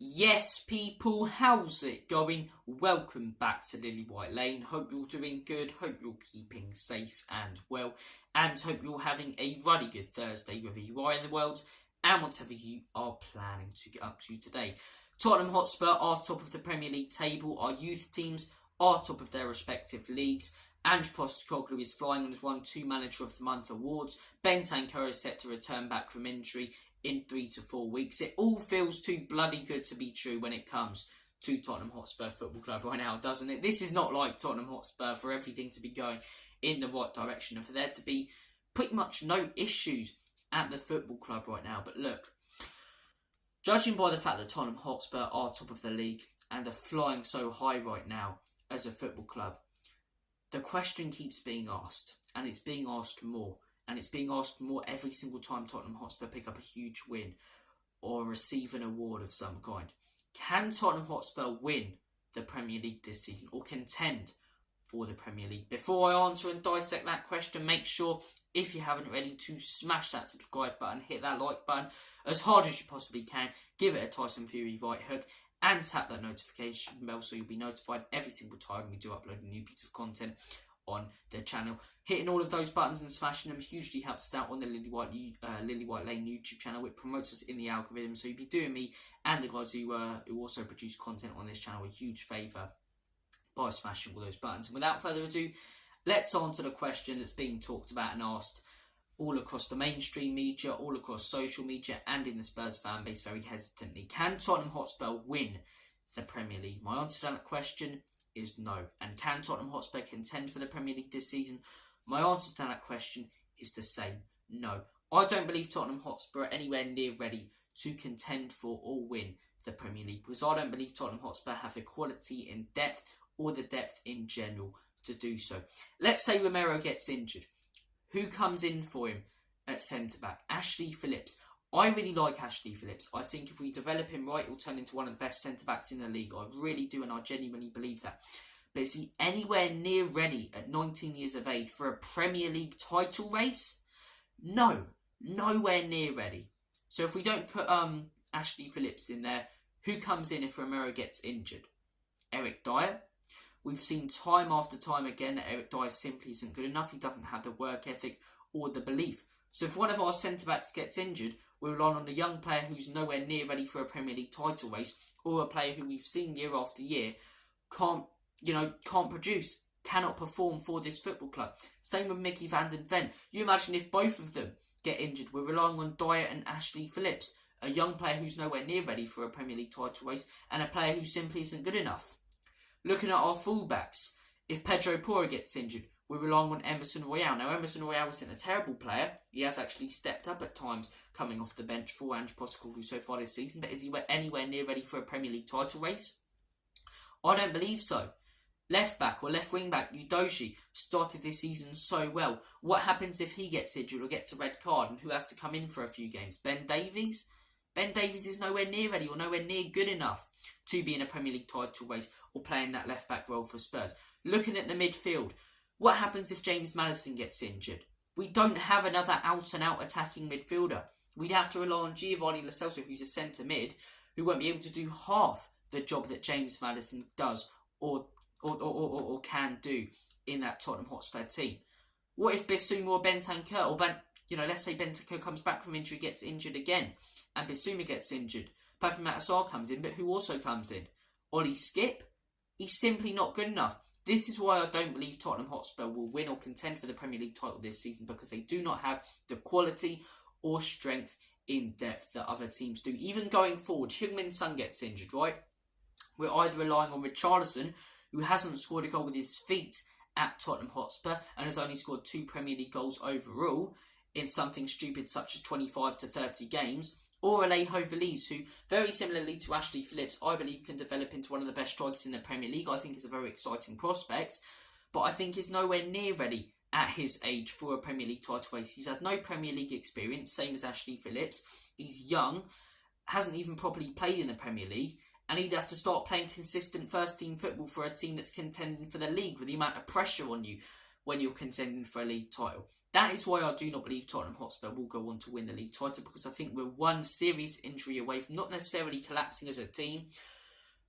Yes, people, how's it going? Welcome back to Lily White Lane. Hope you're doing good, hope you're keeping safe and well, and hope you're having a really good Thursday wherever you are in the world and whatever you are planning to get up to today. Tottenham Hotspur are top of the Premier League table, our youth teams are top of their respective leagues, and Pochettinos is flying and has won 2 Manager of the Month awards. Bentancur is set to return back from injury in 3 to 4 weeks. It all feels too bloody good to be true when it comes to Tottenham Hotspur Football Club right now, doesn't it? This is not like Tottenham Hotspur for everything to be going in the right direction and for there to be pretty much no issues at the football club right now. But look, judging by the fact that Tottenham Hotspur are top of the league and are flying so high right now as a football club, the question keeps being asked, and it's being asked more. And it's being asked more every single time Tottenham Hotspur pick up a huge win or receive an award of some kind. Can Tottenham Hotspur win the Premier League this season or contend for the Premier League? Before I answer and dissect that question, make sure, if you haven't already, to smash that subscribe button, hit that like button as hard as you possibly can, give it a Tyson Fury right hook, and tap that notification bell so you'll be notified every single time we do upload a new piece of content on the channel. Hitting all of those buttons and smashing them hugely helps us out on the Lily White Lane YouTube channel. It promotes us in the algorithm, so you'd be doing me and the guys who also produce content on this channel a huge favour by smashing all those buttons. And without further ado, let's answer the question that's being talked about and asked all across the mainstream media, all across social media, and in the Spurs fan base very hesitantly. Can Tottenham Hotspur win the Premier League? My answer to that question is no. And can Tottenham Hotspur contend for the Premier League this season? My answer to that question is the same, no. I don't believe Tottenham Hotspur are anywhere near ready to contend for or win the Premier League, because I don't believe Tottenham Hotspur have the quality in depth or the depth in general to do so. Let's say Romero gets injured. Who comes in for him at centre-back? Ashley Phillips. I really like Ashley Phillips. I think if we develop him right, he'll turn into one of the best centre-backs in the league. I really do, and I genuinely believe that. But is he anywhere near ready at 19 years of age for a Premier League title race? No. Nowhere near ready. So if we don't put Ashley Phillips in there, who comes in if Romero gets injured? Eric Dyer. We've seen time after time again that Eric Dyer simply isn't good enough. He doesn't have the work ethic or the belief. So if one of our centre-backs gets injured, we're relying on a young player who's nowhere near ready for a Premier League title race, or a player who we've seen year after year can't produce, cannot perform for this football club. Same with Mickey van den Ven. You imagine if both of them get injured, we're relying on Dyer and Ashley Phillips, a young player who's nowhere near ready for a Premier League title race, and a player who simply isn't good enough. Looking at our fullbacks, if Pedro Porro gets injured, we're relying on Emerson Royal. Now, Emerson Royal isn't a terrible player. He has actually stepped up at times coming off the bench for Ange Postecoglou so far this season. But is he anywhere near ready for a Premier League title race? I don't believe so. Left back or left wing back, Udogie started this season so well. What happens if he gets injured or gets a red card, and who has to come in for a few games? Ben Davies? Ben Davies is nowhere near ready or nowhere near good enough to be in a Premier League title race or playing that left back role for Spurs. Looking at the midfield, what happens if James Maddison gets injured? We don't have another out-and-out attacking midfielder. We'd have to rely on Giovanni Lo Celso, who's a centre mid, who won't be able to do half the job that James Maddison does or can do in that Tottenham Hotspur team. What if Bissouma or Bentancur, let's say Bentancur comes back from injury, gets injured again, and Bissouma gets injured. Papi Matar comes in, but who also comes in? Ollie Skip? He's simply not good enough. This is why I don't believe Tottenham Hotspur will win or contend for the Premier League title this season, because they do not have the quality or strength in depth that other teams do. Even going forward, Heung-min Son gets injured, right? We're either relying on Richarlison, who hasn't scored a goal with his feet at Tottenham Hotspur and has only scored 2 Premier League goals overall in something stupid such as 25 to 30 games, or Alejo Veliz, who, very similarly to Ashley Phillips, I believe can develop into one of the best strikers in the Premier League. I think is a very exciting prospect, but I think is nowhere near ready at his age for a Premier League title race. He's had no Premier League experience, same as Ashley Phillips. He's young, hasn't even properly played in the Premier League, and he'd have to start playing consistent first-team football for a team that's contending for the league with the amount of pressure on you. when you're contending for a league title. That is why I do not believe Tottenham Hotspur will go on to win the league title, because I think we're one serious injury away from not necessarily collapsing as a team,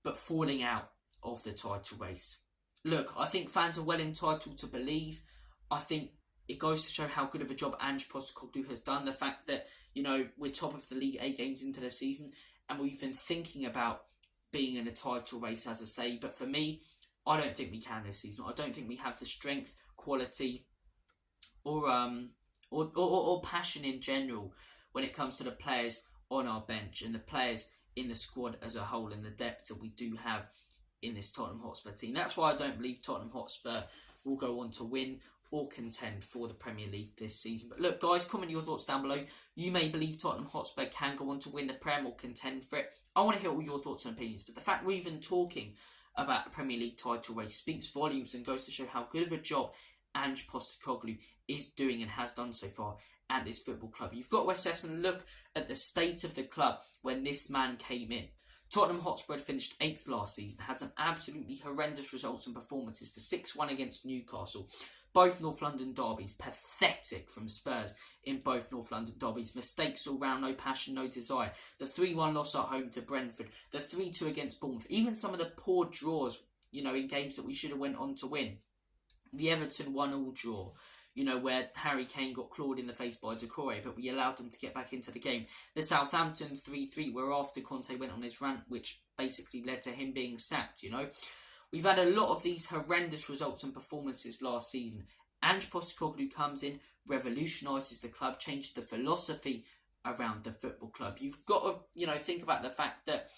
but falling out of the title race. Look, I think fans are well entitled to believe. I think it goes to show how good of a job Ange Postecoglou has done. The fact that, we're top of the league 8 games into the season, and we've been thinking about being in a title race, as I say. But for me, I don't think we can this season. I don't think we have the strength, quality, or passion in general when it comes to the players on our bench and the players in the squad as a whole, and the depth that we do have in this Tottenham Hotspur team. That's why I don't believe Tottenham Hotspur will go on to win or contend for the Premier League this season. But look, guys, comment your thoughts down below. You may believe Tottenham Hotspur can go on to win the Prem or contend for it. I want to hear all your thoughts and opinions, but the fact we're even talking about the Premier League title race speaks volumes and goes to show how good of a job Ange Postecoglou is doing and has done so far at this football club. You've got to assess and look at the state of the club when this man came in. Tottenham Hotspur had finished 8th last season, had some absolutely horrendous results and performances. The 6-1 against Newcastle, both North London derbies, pathetic from Spurs in both North London derbies. Mistakes all round, no passion, no desire. The 3-1 loss at home to Brentford, the 3-2 against Bournemouth, even some of the poor draws, in games that we should have went on to win. The Everton 1-1 draw, where Harry Kane got clawed in the face by Decore, but we allowed them to get back into the game. The Southampton 3-3, where after Conte went on his rant, which basically led to him being sacked, We've had a lot of these horrendous results and performances last season. Ange Postecoglou comes in, revolutionises the club, changes the philosophy around the football club. You've got to, think about the fact that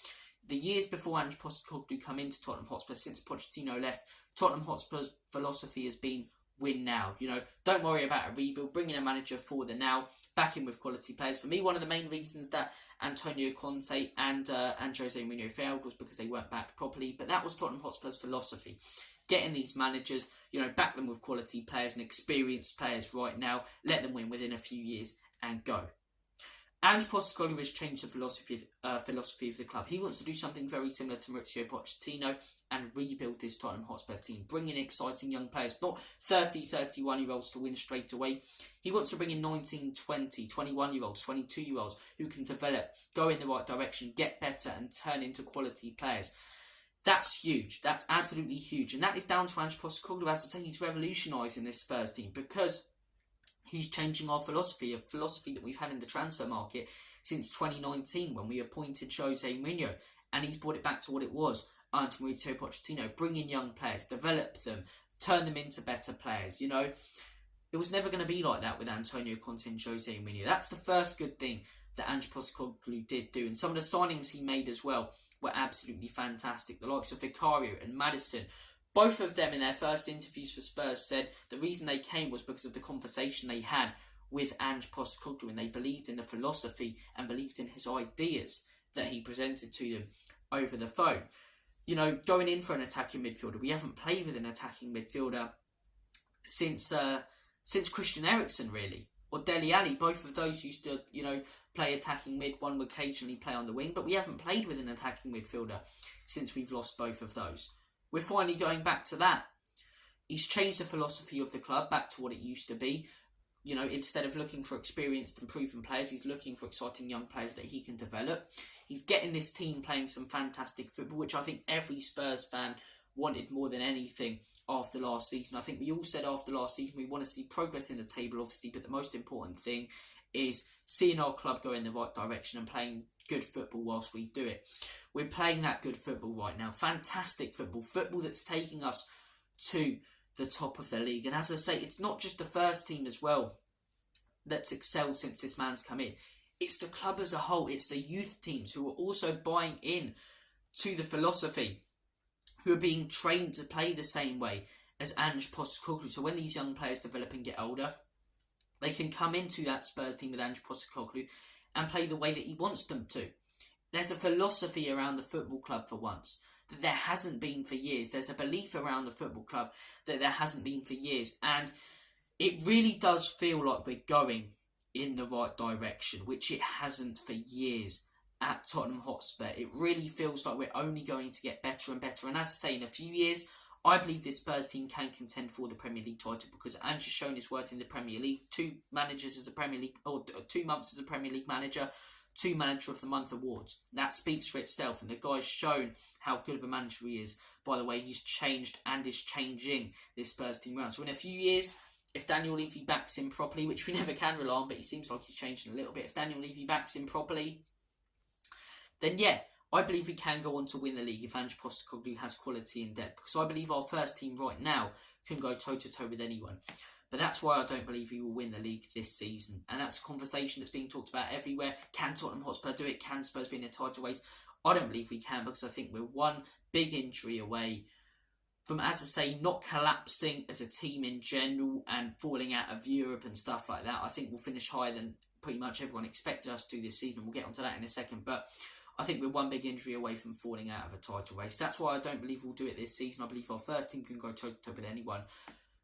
the years before Ange Postecoglou come into Tottenham Hotspur, since Pochettinos left, Tottenham Hotspur's philosophy has been win now. Don't worry about a rebuild, bring in a manager for the now, back in with quality players. For me, one of the main reasons that Antonio Conte and Jose Mourinho failed was because they weren't backed properly, but that was Tottenham Hotspur's philosophy. Getting these managers, back them with quality players and experienced players right now, let them win within a few years and go. Ange Postecoglou has changed the philosophy of the club. He wants to do something very similar to Mauricio Pochettino and rebuild this Tottenham Hotspur team. Bring in exciting young players, not 30, 31-year-olds to win straight away. He wants to bring in 19, 20, 21-year-olds, 22-year-olds who can develop, go in the right direction, get better and turn into quality players. That's huge. That's absolutely huge. And that is down to Ange Postecoglou. As I say, he's revolutionising this Spurs team because he's changing our philosophy, a philosophy that we've had in the transfer market since 2019 when we appointed Jose Mourinho, and he's brought it back to what it was under Mauricio Pochettino. Bring in young players, develop them, turn them into better players. It was never going to be like that with Antonio Conte and Jose Mourinho. That's the first good thing that Ange Postecoglou did do, and some of the signings he made as well were absolutely fantastic. The likes of Vicario and Maddison, both of them in their first interviews for Spurs said the reason they came was because of the conversation they had with Ange Postecoglou, and they believed in the philosophy and believed in his ideas that he presented to them over the phone. Going in for an attacking midfielder, we haven't played with an attacking midfielder since Christian Eriksen, really, or Dele Alli. Both of those used to, play attacking mid. One would occasionally play on the wing, but we haven't played with an attacking midfielder since we've lost both of those. We're finally going back to that. He's changed the philosophy of the club back to what it used to be. Instead of looking for experienced and proven players, he's looking for exciting young players that he can develop. He's getting this team playing some fantastic football, which I think every Spurs fan wanted more than anything after last season. I think we all said after last season we want to see progress in the table, obviously, but the most important thing is seeing our club go in the right direction and playing good football whilst we do it. We're playing that good football right now. Fantastic football that's taking us to the top of the league. And as I say, it's not just the first team as well that's excelled since this man's come in. It's the club as a whole. It's the youth teams who are also buying in to the philosophy, who are being trained to play the same way as Ange Postecoglou. So when these young players develop and get older, they can come into that Spurs team with Ange Postecoglou and play the way that he wants them to. There's a philosophy around the football club for once that there hasn't been for years. There's a belief around the football club that there hasn't been for years. And it really does feel like we're going in the right direction, which it hasn't for years at Tottenham Hotspur. It really feels like we're only going to get better and better. And as I say, in a few years, I believe this Spurs team can contend for the Premier League title because Ange has shown his worth in the Premier League. 2 managers as a Premier League, or 2 months as a Premier League manager, 2 Manager of the Month awards. That speaks for itself, and the guy's shown how good of a manager he is. By the way, he's changed and is changing this Spurs team around. So in a few years, if Daniel Levy backs him properly, which we never can rely on, but he seems like he's changing a little bit. If Daniel Levy backs him properly, then yeah, I believe we can go on to win the league if Ange Postecoglou has quality and depth. Because I believe our first team right now can go toe-to-toe with anyone. But that's why I don't believe he will win the league this season. And that's a conversation that's being talked about everywhere. Can Tottenham Hotspur do it? Can Spurs be in a title race? I don't believe we can, because I think we're one big injury away from, as I say, not collapsing as a team in general and falling out of Europe and stuff like that. I think we'll finish higher than pretty much everyone expected us to this season. We'll get onto that in a second. But I think we're one big injury away from falling out of a title race. That's why I don't believe we'll do it this season. I believe our first team can go toe-to-toe with anyone.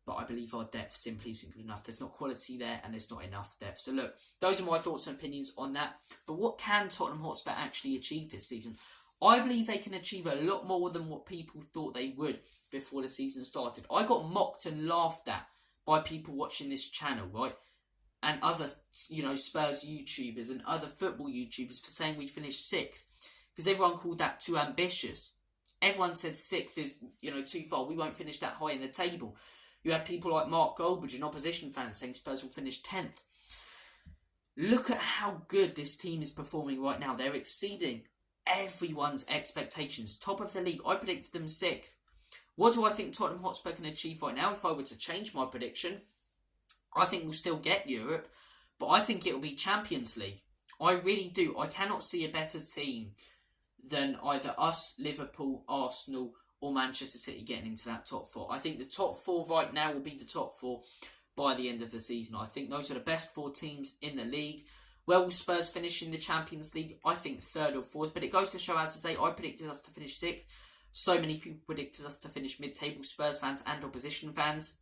But I believe our depth simply isn't good enough. There's not quality there and there's not enough depth. So look, those are my thoughts and opinions on that. But what can Tottenham Hotspur actually achieve this season? I believe they can achieve a lot more than what people thought they would before the season started. I got mocked and laughed at by people watching this channel, right? And other, Spurs YouTubers and other football YouTubers for saying we'd finish 6th. Because everyone called that too ambitious. Everyone said 6th is, too far. We won't finish that high in the table. You had people like Mark Goldbridge and opposition fans saying Spurs will finish 10th. Look at how good this team is performing right now. They're exceeding everyone's expectations. Top of the league. I predicted them 6th. What do I think Tottenham Hotspur can achieve right now? If I were to change my prediction, I think we'll still get Europe, but I think it'll be Champions League. I really do. I cannot see a better team than either us, Liverpool, Arsenal, or Manchester City getting into that top 4. I think the top 4 right now will be the top 4 by the end of the season. I think those are the best 4 teams in the league. Where will Spurs finish in the Champions League? I think 3rd or 4th, but it goes to show, as I say, I predicted us to finish 6th. So many people predicted us to finish mid-table, Spurs fans and opposition fans.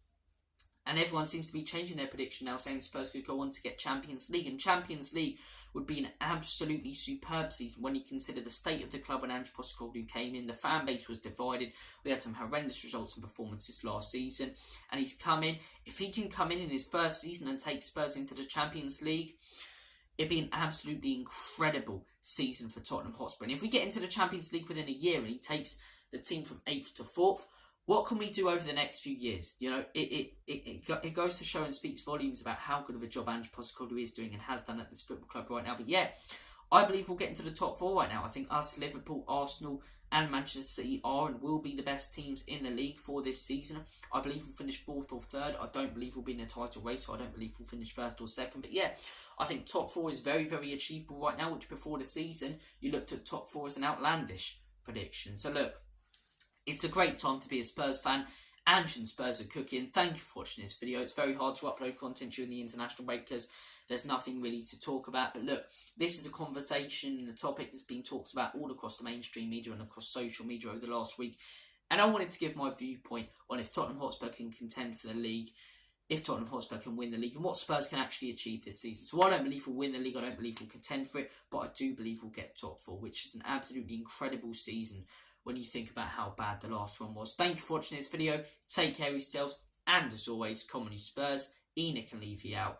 And everyone seems to be changing their prediction now, saying Spurs could go on to get Champions League. And Champions League would be an absolutely superb season when you consider the state of the club when Ange Postecoglou came in. The fan base was divided. We had some horrendous results and performances last season. And he's come in. If he can come in his first season and take Spurs into the Champions League, it'd be an absolutely incredible season for Tottenham Hotspur. And if we get into the Champions League within a year and he takes the team from 8th to 4th, what can we do over the next few years? It goes to show and speaks volumes about how good of a job Ange Postecoglou is doing and has done at this football club right now. But yeah, I believe we'll get into the top 4 right now. I think us, Liverpool, Arsenal and Manchester City are and will be the best teams in the league for this season. I believe we'll finish 4th or 3rd. I don't believe we'll be in a title race, so I don't believe we'll finish 1st or 2nd. But yeah, I think top 4 is very, very achievable right now, which before the season, you looked at top 4 as an outlandish prediction. So look, it's a great time to be a Spurs fan. Ange and Spurs are cooking. Thank you for watching this video. It's very hard to upload content during the international break because there's nothing really to talk about. But look, this is a conversation and a topic that's been talked about all across the mainstream media and across social media over the last week. And I wanted to give my viewpoint on if Tottenham Hotspur can contend for the league, if Tottenham Hotspur can win the league, and what Spurs can actually achieve this season. So I don't believe we'll win the league. I don't believe we'll contend for it. But I do believe we'll get top 4, which is an absolutely incredible season when you think about how bad the last one was. Thank you for watching this video. Take care of yourselves. And as always, Comedy Spurs, Enoch and Levy out.